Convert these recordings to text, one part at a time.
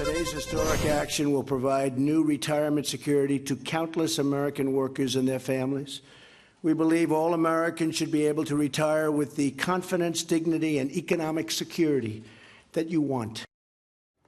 Today's historic action will provide new retirement security to countless American workers and their families. We believe all Americans should be able to retire with the confidence, dignity, and economic security that you want.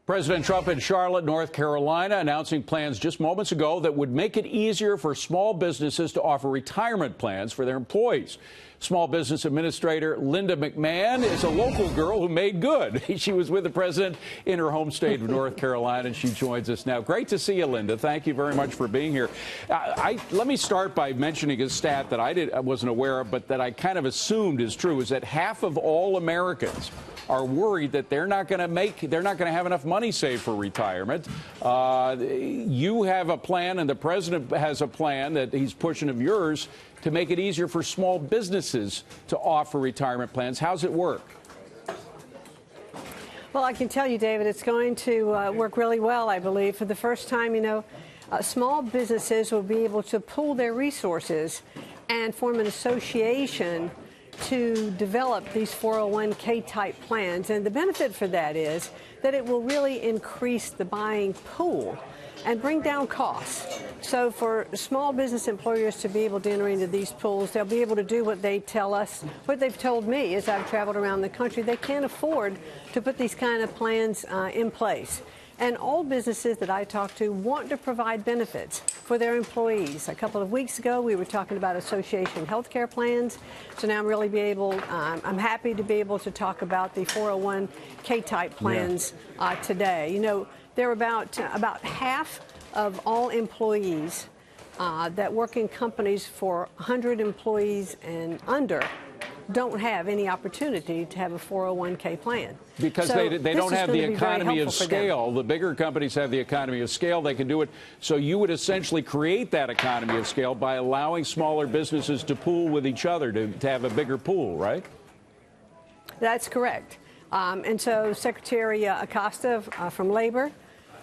President Trump in Charlotte, North Carolina, announcing plans just moments ago that would make it easier for small businesses to offer retirement plans for their employees. Small Business Administrator Linda McMahon is a local girl who made good. She was with the president in her home state of North Carolina, and she joins us now. Great to see you, Linda. Thank you very much for being here. Let me start by mentioning a stat that I wasn't aware of, but that I kind of assumed is true, is that half of all Americans are worried that they're not going to have enough money saved for retirement. You have a plan, and the president has a plan that he's pushing of yours to make it easier for small businesses to offer retirement plans. How's it work? Well, I can tell you, David, it's going to work really well, I believe. For the first time, small businesses will be able to pool their resources and form an association to develop these 401k type plans. And the benefit for that is that it will really increase the buying pool and bring down costs. So for small business employers to be able to enter into these pools, they'll be able to do what they tell us, what they've told me as I've traveled around the country. They can't afford to put these kind of plans in place. And all businesses that I talk to want to provide benefits for their employees. A couple of weeks ago, we were talking about association health care plans. So now I'm happy to be able to talk about the 401k type plans today. There are about half of all employees that work in companies for 100 employees and under don't have any opportunity to have a 401k plan. Because they don't have the economy of scale. The bigger companies have the economy of scale. They can do it. So you would essentially create that economy of scale by allowing smaller businesses to pool with each other, to have a bigger pool, right? That's correct. And so Secretary Acosta from Labor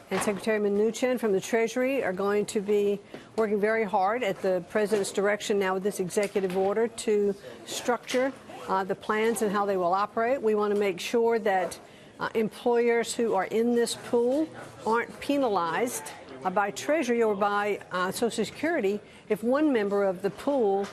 and Secretary Mnuchin from the Treasury are going to be working very hard at the president's direction now with this executive order to structure the plans and how they will operate. We want to make sure that employers who are in this pool aren't penalized by Treasury or by Social Security if one member of the pool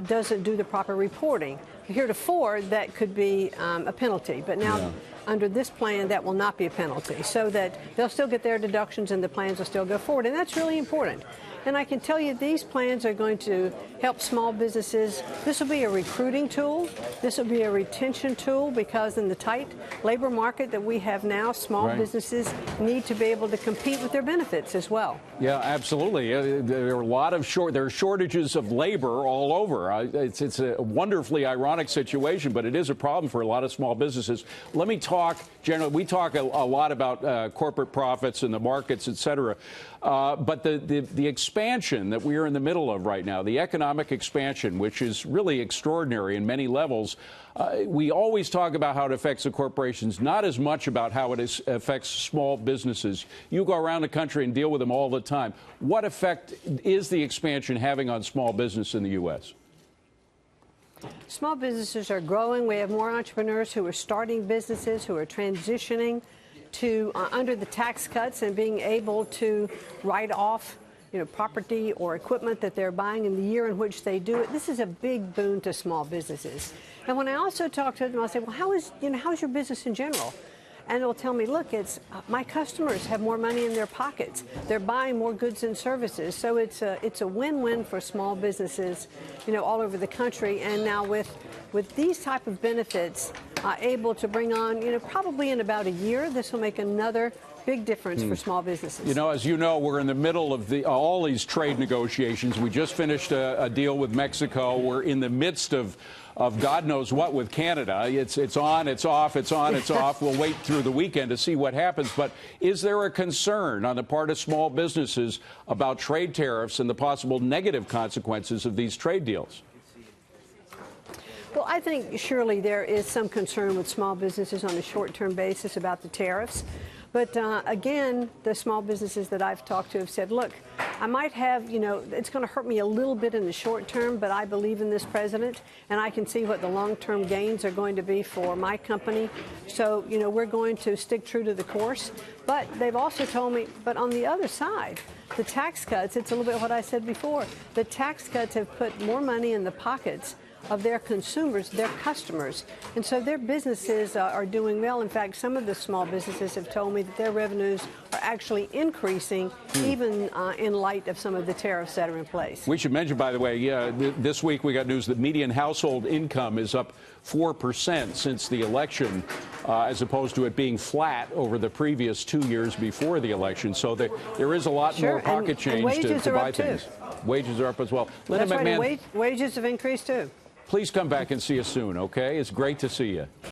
doesn't do the proper reporting. Heretofore, that could be a penalty, but now under this plan, that will not be a penalty, so that they'll still get their deductions and the plans will still go forward, and that's really important. And I can tell you these plans are going to help small businesses. This will be a recruiting tool. This will be a retention tool, because in the tight labor market that we have now, small businesses need to be able to compete with their benefits as well. Yeah, absolutely. There are a lot of there are shortages of labor all over. It's a wonderfully ironic situation, but it is a problem for a lot of small businesses. Let me talk generally. We talk a lot about corporate profits and the markets, et cetera. But the expansion that we are in the middle of right now, the economic expansion, which is really extraordinary in many levels, we always talk about how it affects the corporations, not as much about how it affects small businesses. You go around the country and deal with them all the time. What effect is the expansion having on small business in the U.S.? Small businesses are growing. We have more entrepreneurs who are starting businesses, who are transitioning to under the tax cuts and being able to write off property or equipment that they're buying in the year in which they do it. This is a big boon to small businesses. And when I also talk to them, I'll say, well, how's your business in general? And they'll tell me, look, it's my customers have more money in their pockets. They're buying more goods and services. So it's a win-win for small businesses, all over the country. And now with these type of benefits, able to bring on, probably in about a year, this will make another big difference for small businesses. As you know, we're in the middle of all these trade negotiations. We just finished a deal with Mexico. We're in the midst of God knows what with Canada. It's on, it's off, it's on, it's off. We'll wait through the weekend to see what happens. But is there a concern on the part of small businesses about trade tariffs and the possible negative consequences of these trade deals? Well, I think surely there is some concern with small businesses on a short-term basis about the tariffs. But again, the small businesses that I've talked to have said, look, I might have, you know, it's going to hurt me a little bit in the short term, but I believe in this president, and I can see what the long-term gains are going to be for my company. So, you know, we're going to stick true to the course. But they've also told me, but on the other side, the tax cuts, it's a little bit what I said before. The tax cuts have put more money in the pockets of their consumers, their customers. And so their businesses are doing well. In fact, some of the small businesses have told me that their revenues are actually increasing, even in light of some of the tariffs that are in place. We should mention, by the way, this week we got news that median household income is up 4% since the election, as opposed to it being flat over the previous 2 years before the election. So there is a lot more pocket change to buy things. Wages are up as well. Linda That's McMahon, right, wages have increased too. please come back and see us soon, okay? It's great to see you.